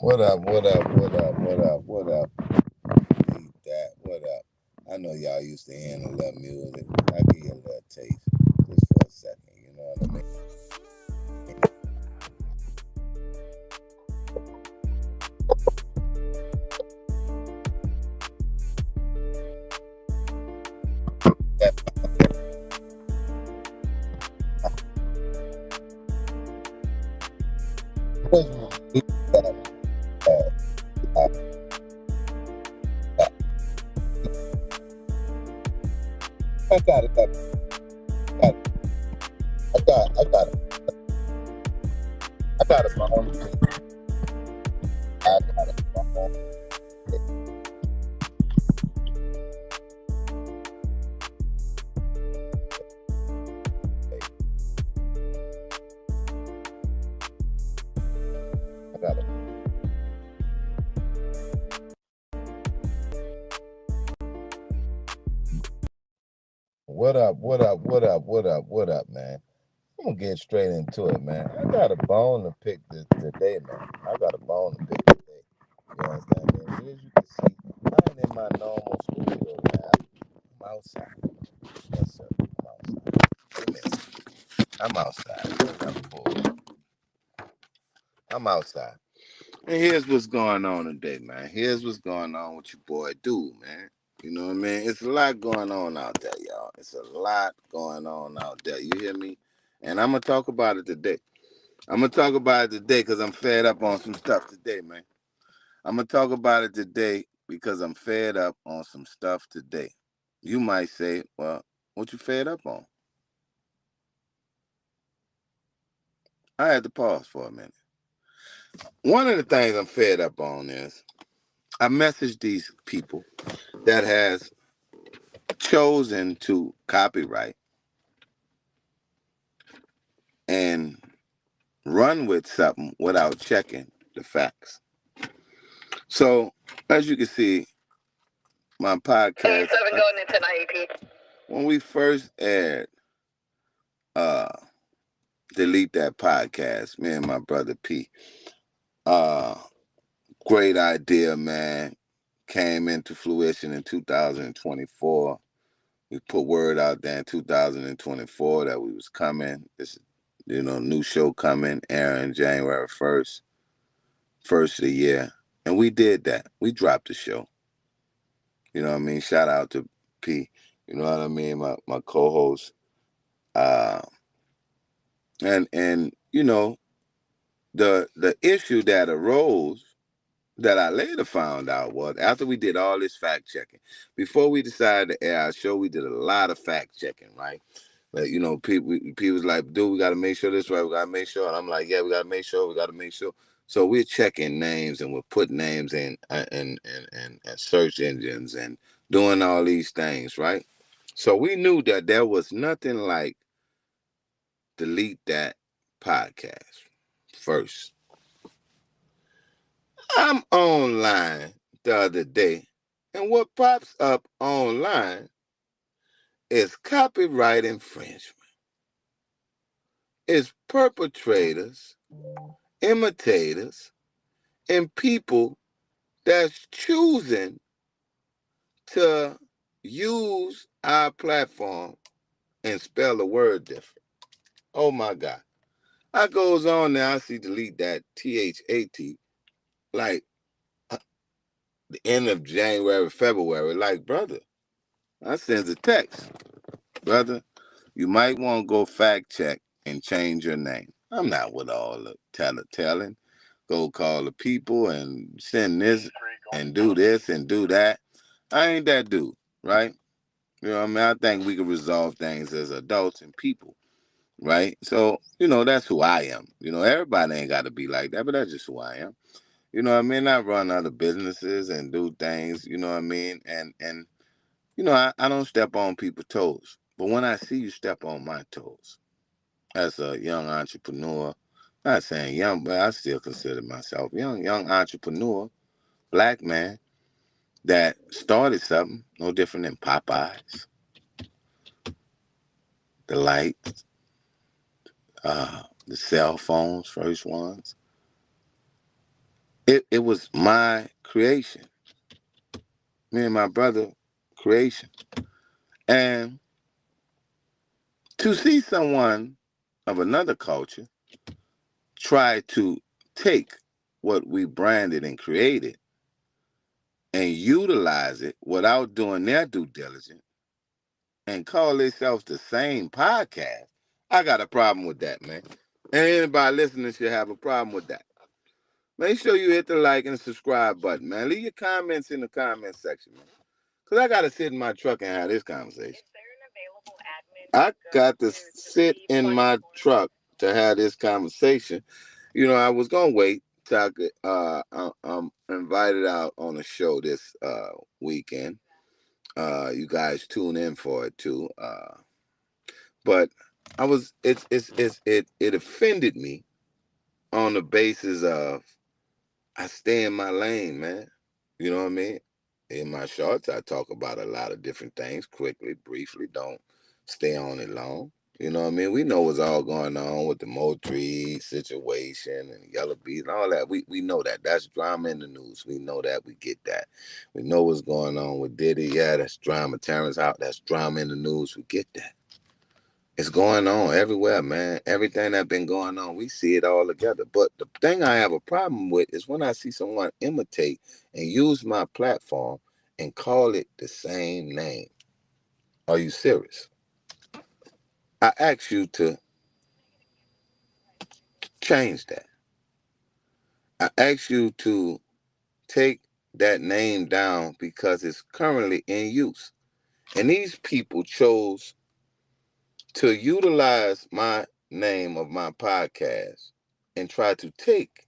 What up? What up? What up? What up? What up? Delete that. What up? I know y'all used to hearing a little music. I'll give you a little taste just for a second. You know what I mean? What's my delete that? Uh, uh, I got it. Got it. I got it. I got it. My own. I got it. My own. I got it. What up? What up? What up? What up? What up, man? I'm gonna get straight into it, man. I got a bone to pick today, man. I got a bone to pick today. You understand me? So as you can see, I ain't in my normal studio, man. I'm outside. Yes, sir. I'm outside. Amen. I'm outside. I'm outside. And here's what's going on today, man. Here's what's going on with your boy Dude, man. You know what I mean? It's a lot going on out there, y'all. It's a lot going on out there. You hear me? And I'm gonna talk about it today. I'm gonna talk about it today because I'm fed up on some stuff today, man. I'm gonna talk about it today because I'm fed up on some stuff today. You might say, well, what you fed up on? I had to pause for a minute. One of the things I'm fed up on is I messaged these people that has chosen to copyright and run with something without checking the facts. So, as you can see, my podcast. Going into 90. When we first aired uh Delete That podcast, me and my brother P. Uh Great idea, man. Came into fruition in 2024. We put word out there in 2024 that we was coming. This, new show coming, airing January 1st, first of the year. And we did that. We dropped the show. You know what I mean? Shout out to P. You know what I mean? My co-host. Uh and the issue that arose that I later found out was after we did all this fact checking, before we decided to air our show, we did a lot of fact checking, right? Like, people was like, dude, we got to make sure this right. We got to make sure. And I'm like, yeah, we got to make sure. We got to make sure. So we're checking names and we're putting names in and search engines and doing all these things, right? So we knew that there was nothing like Delete That podcast first. I'm online the other day, and what pops up online is copyright infringement. It's perpetrators, imitators, and people that's choosing to use our platform and spell the word different. Oh my God. I goes on now, I see Delete That THAT like the end of January, February. Like, brother, I sends a text. Brother, you might want to go fact check and change your name. I'm not with all the telling. Go call the people and send this and do this and do that. I ain't that dude, right? You know what I mean? I think we can resolve things as adults and people, right? So, that's who I am. Everybody ain't got to be like that, but that's just who I am. You know what I mean? I run other businesses and do things, you know what I mean? And I don't step on people's toes. But when I see you step on my toes, as a young entrepreneur, not saying young, but I still consider myself young entrepreneur, black man that started something no different than Popeyes, the lights, the cell phones, first ones, It was my creation, me and my brother creation. And to see someone of another culture try to take what we branded and created and utilize it without doing their due diligence and call themselves the same podcast, I got a problem with that, man. And anybody listening should have a problem with that. Make sure you hit the like and subscribe button, man. Leave your comments in the comment section, man. Because I got to sit in my truck and have this conversation. I got to sit in my truck to have this conversation. You know, I was going to wait till I could, I'm invited out on a show this weekend. You guys tune in for it too. But I was, it offended me on the basis of I stay in my lane, man. You know what I mean? In my shorts, I talk about a lot of different things quickly, briefly. Don't stay on it long. You know what I mean? We know what's all going on with the Moultrie situation and Yellow Bees and all that. We know that. That's drama in the news. We know that. We get that. We know what's going on with Diddy. Yeah, that's drama. Terrence out. That's drama in the news. We get that. It's going on everywhere, man. Everything that's been going on, we see it all together. But the thing I have a problem with is when I see someone imitate and use my platform and call it the same name. Are you serious? I ask you to change that. I ask you to take that name down because it's currently in use. And these people chose to utilize my name of my podcast and try to take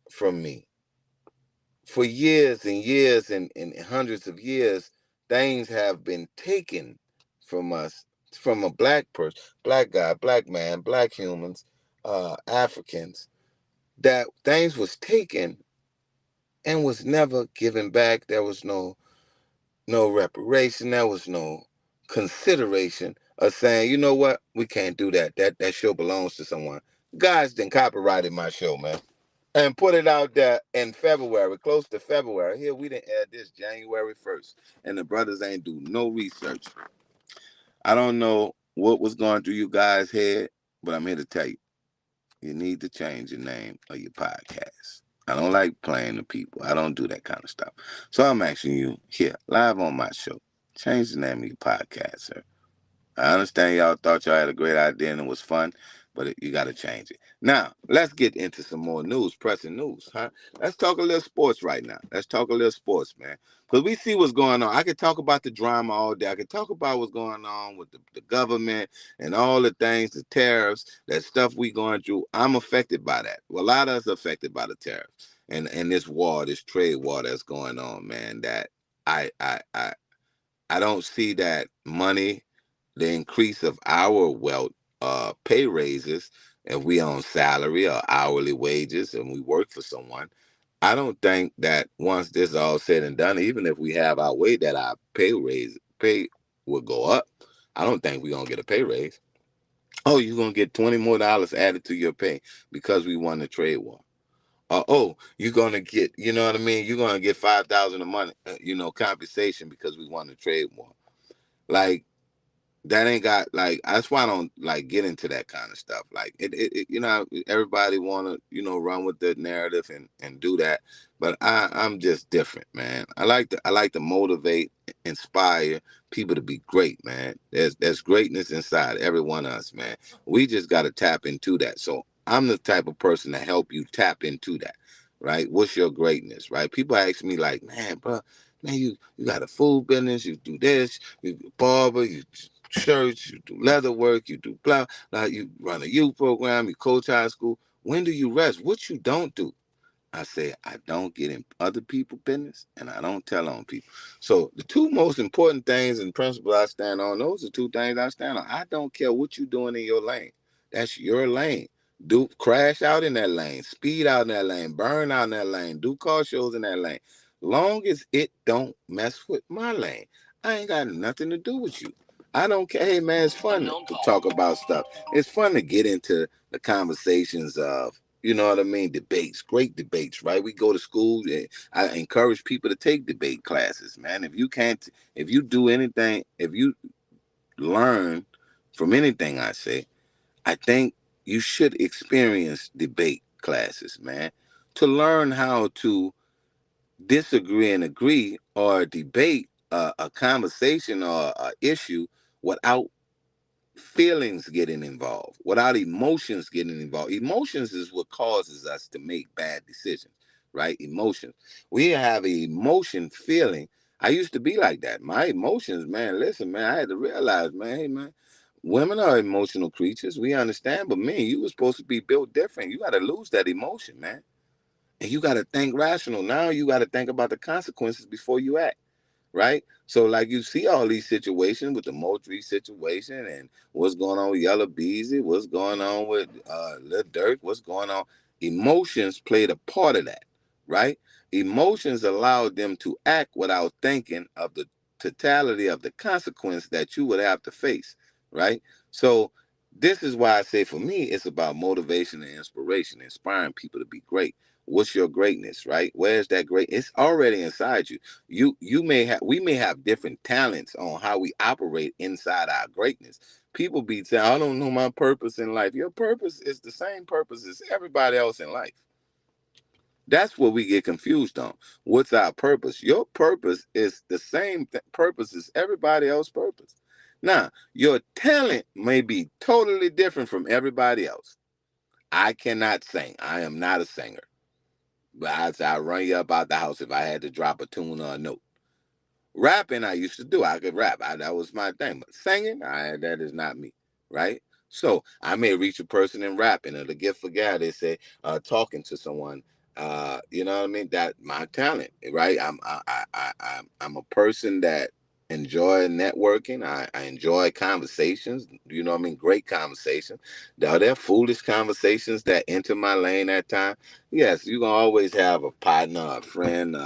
from me for years and years and hundreds of years. Things have been taken from us, from a black person, black guy, black man, black humans, Africans, that things was taken and was never given back. There was no reparation. There was no consideration of saying, you know what, we can't do that. That show belongs to someone. Guys didn't copyrighted my show, man, and put it out there in February, close to February. Here we didn't air this January 1st, and the brothers ain't do no research. I don't know what was going through you guys' head, but I'm here to tell you, you need to change the name of your podcast. I don't like playing the people. I don't do that kind of stuff. So I'm asking you here, live on my show, change the name of your podcast, sir. I understand y'all thought y'all had a great idea and it was fun, but you got to change it. Now, let's get into some more news, pressing news, huh? Let's talk a little sports right now. Let's talk a little sports, man. Because we see what's going on. I could talk about the drama all day. I could talk about what's going on with the government and all the things, the tariffs, that stuff we going through. I'm affected by that. Well, a lot of us are affected by the tariffs and this war, this trade war that's going on, man, that I I I I don't see that money, the increase of our wealth, pay raises, if we on salary or hourly wages and we work for someone. I don't think that once this is all said and done, even if we have our way, that our pay will go up. I don't think we're gonna get a pay raise. Oh, you're gonna get $20 more added to your pay because we won the trade war. Oh, you're gonna get, you know what I mean? You're gonna get 5,000 a month, compensation because we won the trade war. Like, that ain't got, like, that's why I don't like get into that kind of stuff. Like, everybody want to run with the narrative and do that, but I'm just different, man. I like to motivate, inspire people to be great, man. There's greatness inside every one of us, man. We just got to tap into that. So I'm the type of person to help you tap into that. Right? What's your greatness? Right? People ask me like, man, you got a food business, you do this, you barber, you shirts, you do leather work, you do blah, blah, you run a youth program, you coach high school. When do you rest? What you don't do? I say I don't get in other people's business and I don't tell on people. So the two most important things and principles I stand on, those are two things I stand on. I don't care what you're doing in your lane. That's your lane. Do crash out in that lane, speed out in that lane, burn out in that lane, do car shows in that lane. Long as it don't mess with my lane, I ain't got nothing to do with you. I don't care. Hey man, it's fun to talk about stuff. It's fun to get into the conversations of you know what I mean, debates, great debates, right? We go to school, and I encourage people to take debate classes, man. If you do anything, if you learn from anything I say, I think you should experience debate classes, man, to learn how to disagree and agree, or debate a conversation or a issue without feelings getting involved, without emotions getting involved. Emotions is what causes us to make bad decisions, right? Emotions. We have an emotion feeling. I used to be like that. My emotions, man, listen, man, I had to realize, man, hey, man, women are emotional creatures. We understand, but man, you were supposed to be built different. You got to lose that emotion, man. And you got to think rational. Now you got to think about the consequences before you act, right? So like you see all these situations with the Moultrie situation and what's going on with Yellow Beezy, what's going on with Lil Durk, what's going on. Emotions played a part of that, right? Emotions allowed them to act without thinking of the totality of the consequence that you would have to face, right? So this is why I say for me, it's about motivation and inspiration, inspiring people to be great. What's your greatness, right? Where's that great? It's already inside you. We may have different talents on how we operate inside our greatness. People be saying, I don't know my purpose in life. Your purpose is the same purpose as everybody else in life. That's what we get confused on. What's our purpose? Your purpose is the same purpose as everybody else's purpose. Now, your talent may be totally different from everybody else. I cannot sing. I am not a singer. But I run you up out the house if I had to drop a tune or a note. Rapping, I used to do. I could rap. That was my thing. But singing, that is not me, right? So I may reach a person in rapping, or the gift for God. They say talking to someone. You know what I mean? That my talent, right? I'm a person that enjoy networking. I enjoy conversations. You know what I mean? Great conversations. Are there foolish conversations that enter my lane at time? Yes, you gonna always have a partner, a friend,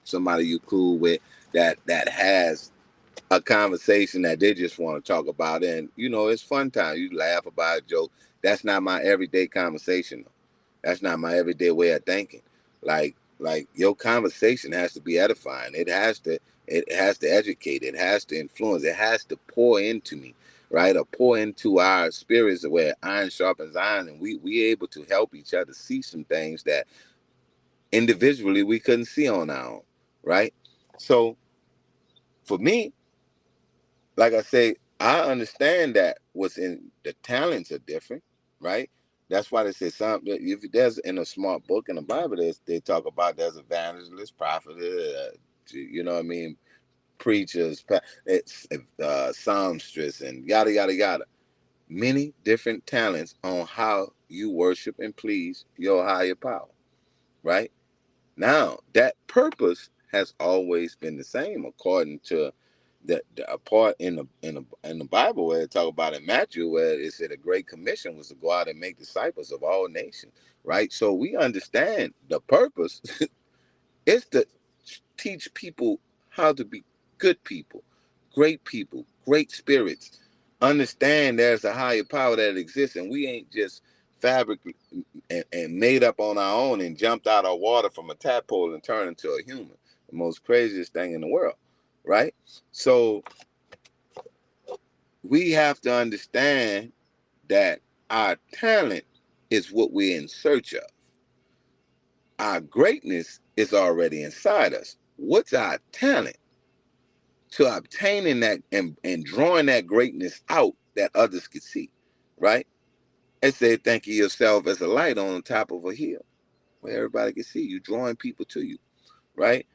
somebody you cool with that has a conversation that they just want to talk about, and it's fun time. You laugh about a joke. That's not my everyday conversation. That's not my everyday way of thinking. Like your conversation has to be edifying. It has to educate. It has to influence. It has to pour into me, right? Or pour into our spirits where iron sharpens iron, and we able to help each other see some things that individually we couldn't see on our own, right? So for me, like I say, I understand that what's in the talents are different, right? That's why they say if there's in a smart book in the Bible, they talk about there's evangelists, prophets, you know what I mean, preachers, it's songstress, and yada yada yada. Many different talents on how you worship and please your higher power, right? Now, that purpose has always been the same, according to the part in the Bible where it talk about in Matthew, where it said a great commission was to go out and make disciples of all nations, right? So we understand the purpose is to teach people how to be good people, great spirits. Understand there's a higher power that exists, and we ain't just fabric and made up on our own and jumped out of water from a tadpole and turned into a human. The most craziest thing in the world, right? So we have to understand that our talent is what we're in search of. Our greatness is already inside us. What's our talent to obtaining that and drawing that greatness out that others can see, right? And say, think of yourself as a light on top of a hill where everybody can see you, drawing people to you, right?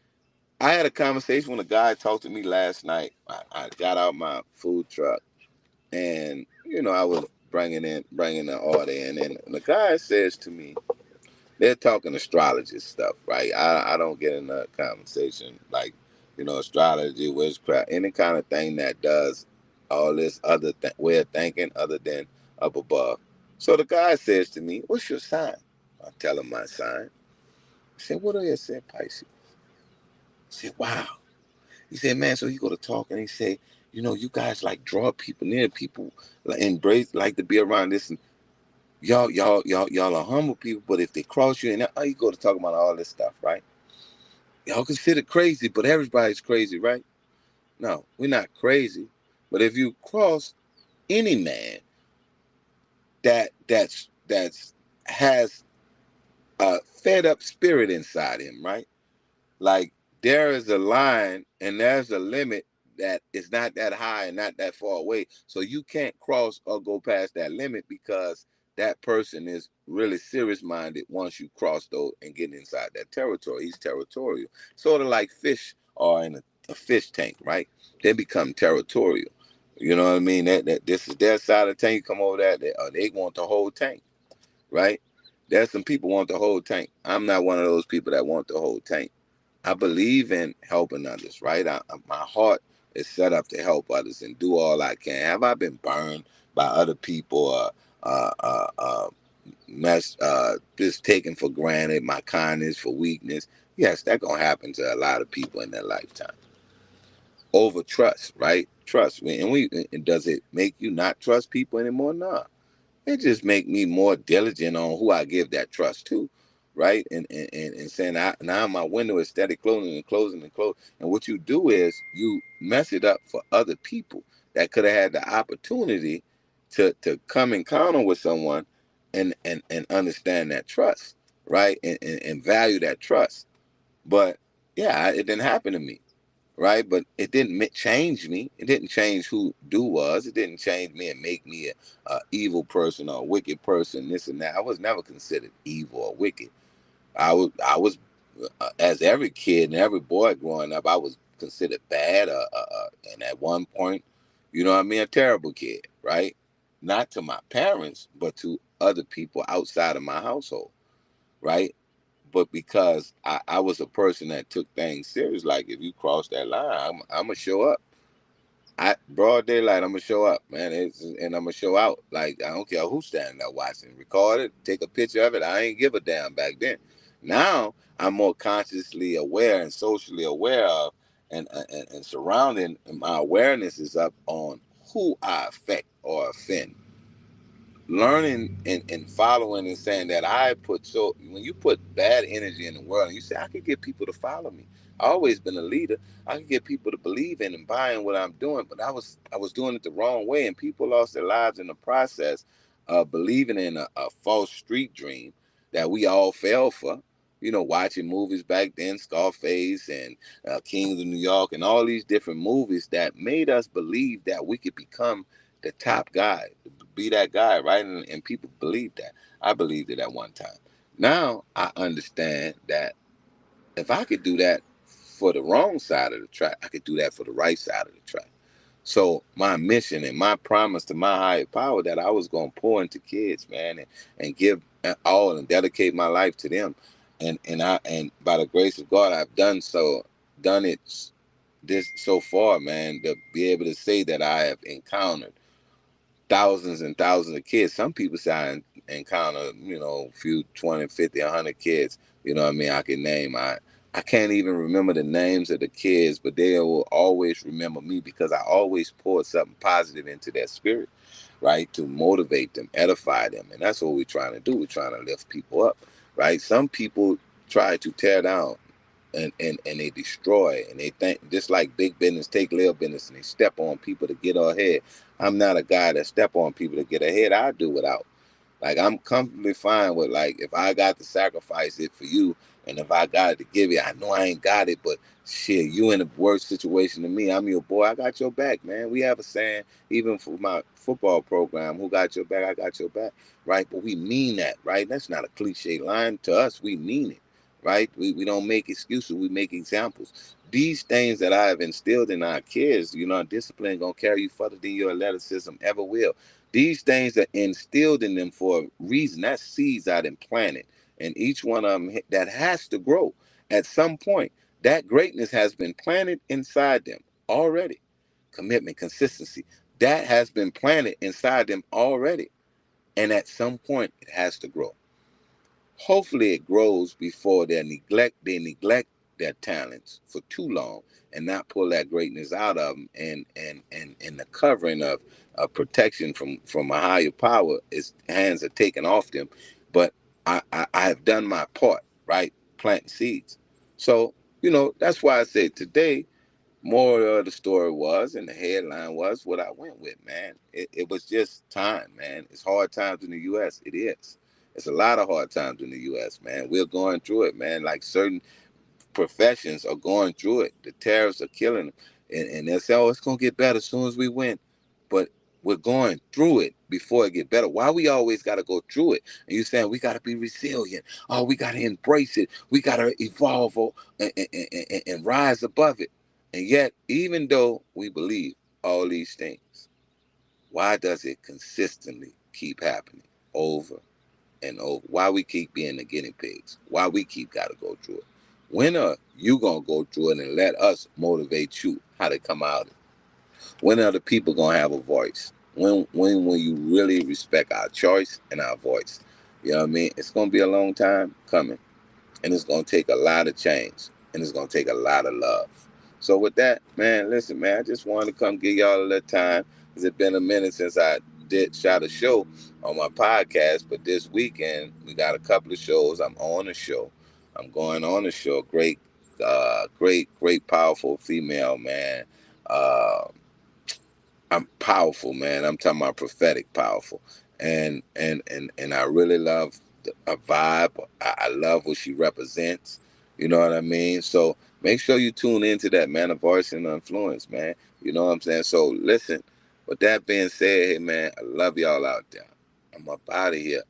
I had a conversation with a guy talked to me last night. I got out my food truck, and I was bringing the order in, and the guy says to me, they're talking astrology stuff, right? I don't get in that conversation like, astrology, witchcraft, any kind of thing that does all this other way of thinking other than up above. So the guy says to me, "What's your sign?" I tell him my sign. I said, "What do you say, Pisces?" I said, "Wow." He said, "Man," so he go to talk and he say, "You guys like draw people near people, like embrace, like to be around this." Y'all are humble people, but if they cross you, and now you go to talk about all this stuff, right? Y'all consider crazy, but everybody's crazy, right? No, we're not crazy. But if you cross any man that's has a fed up spirit inside him, right? Like there is a line and there's a limit that is not that high and not that far away. So you can't cross or go past that limit because that person is really serious minded once you cross those and get inside that territory. He's territorial. Sort of like fish are in a fish tank, right? They become territorial. You know what I mean? That this is their side of the tank. You come over that, they want the whole tank, right? There's some people want the whole tank. I'm not one of those people that want the whole tank. I believe in helping others, right? My heart is set up to help others and do all I can. Have I been burned by other people? Uh, uh, uh, just taken for granted my kindness for weakness. Yes, that's gonna happen to a lot of people in their lifetime. Over trust, right? Trust, and does it make you not trust people anymore? Nah. It just make me more diligent on who I give that trust to, right? And saying now my window is steady closing and closing and closing. And what you do is you mess it up for other people that could have had the opportunity to come encounter with someone and understand that trust, right? And value that trust. But yeah, it didn't happen to me, right? But it didn't change me. It didn't change who Do was. It didn't change me and make me a evil person or a wicked person. This and that. I was never considered evil or wicked. I was as every kid and every boy growing up, I was considered bad. And at one point, you know what I mean, a terrible kid, right? Not to my parents, but to other people outside of my household, right? But because I was a person that took things serious, like if you cross that line, I'm gonna show up. I broad daylight, I'm gonna show up, man, and I'm gonna show out. Like I don't care who's standing there watching, record it, take a picture of it. I ain't give a damn back then. Now I'm more consciously aware and socially aware of, and surrounding. And my awareness is up on who I affect or offend, learning and following and saying that I put, so when you put bad energy in the world and you say I could get people to follow me, I always been a leader. I could get people to believe in and buy in what I'm doing, but I was doing it the wrong way, and people lost their lives in the process of believing in a false street dream that we all fell for. You know, watching movies back then, Scarface and Kings of New York, and all these different movies that made us believe that we could become the top guy, be that guy, right? And people believe that. I believed it at one time. Now I understand that if I could do that for the wrong side of the track, I could do that for the right side of the track. So my mission and my promise to my higher power that I was going to pour into kids, man, and give all and dedicate my life to them, and by the grace of God, I've done it this so far, man. To be able to say that I have encountered thousands and thousands of kids. Some people say I encounter, a few 20, 50, 100 kids. You know what I mean? I can name. I can't even remember the names of the kids, but they will always remember me because I always poured something positive into their spirit, right? To motivate them, edify them. And that's what we're trying to do. We're trying to lift people up, right? Some people try to tear down and they destroy, and they think just like big business take little business and they step on people to get ahead. I'm not a guy that step on people to get ahead. I do without. Like I'm comfortably fine with, like, if I got to sacrifice it for you, and if I got to give it, I know I ain't got it, but shit, you in a worse situation than me. I'm your boy. I got your back, man. We have a saying, even for my football program, who got your back? I got your back, right? But we mean that, right? That's not a cliche line to us. We mean it, right? We don't make excuses. We make examples. These things that I have instilled in our kids, discipline gonna carry you further than your athleticism ever will. These things are instilled in them for a reason. That seeds out and planted, and each one of them that has to grow at some point. That greatness has been planted inside them already. Commitment, consistency, that has been planted inside them already, and at some point it has to grow. Hopefully, it grows before they neglect their talents for too long and not pull that greatness out of them, and the covering of protection from a higher power is hands are taken off them. But I have done my part, right? Planting seeds. So, that's why I said today, more of the story was, and the headline was what I went with, man. It was just time, man. It's hard times in the U.S. It is. It's a lot of hard times in the U.S., man. We're going through it, man. Like certain professions are going through it. The tariffs are killing them. And they'll say, oh, it's going to get better as soon as we win. But we're going through it before it get better. Why we always got to go through it? And you saying we got to be resilient. Oh, we got to embrace it. We got to evolve and rise above it. And yet, even though we believe all these things, why does it consistently keep happening over and over? Why we keep being the guinea pigs? Why we keep got to go through it? When are you going to go through it and let us motivate you how to come out of it? When are the people going to have a voice? When will you really respect our choice and our voice? You know what I mean? It's going to be a long time coming. And it's going to take a lot of change. And it's going to take a lot of love. So with that, man, listen, man, I just wanted to come give y'all a little time. Because it's been a minute since I did shot a show on my podcast. But this weekend, we got a couple of shows. I'm on a show. I'm going on a show. Great, powerful female, man. Uh, I'm powerful, man. I'm talking about prophetic powerful, and I really love a vibe. I love what she represents. You know what I mean? So make sure you tune into that, man. A voice and influence, man. You know what I'm saying? So listen. With that being said, hey man, I love y'all out there. I'm up out of here.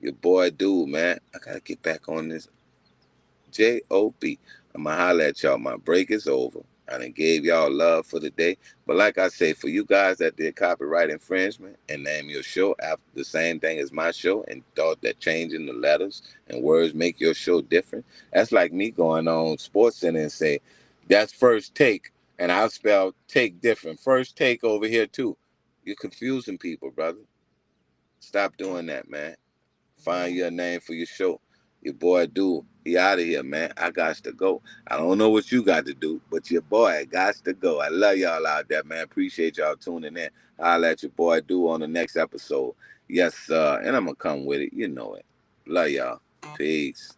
Your boy, dude, man. I gotta get back on this JOB. I'ma holler at y'all. My break is over. I done gave y'all love for the day. But like I say, for you guys that did copyright infringement and name your show after the same thing as my show and thought that changing the letters and words make your show different, that's like me going on Sports Center and say, that's first take, and I'll spell take different. First take over here too. You're confusing people, brother. Stop doing that, man. Find your name for your show. Your boy do. He out of here, man. I got to go. I don't know what you got to do, but your boy got to go. I love y'all out there, man. Appreciate y'all tuning in. I'll let your boy do on the next episode. Yes, sir. And I'm going to come with it. You know it. Love y'all. Peace.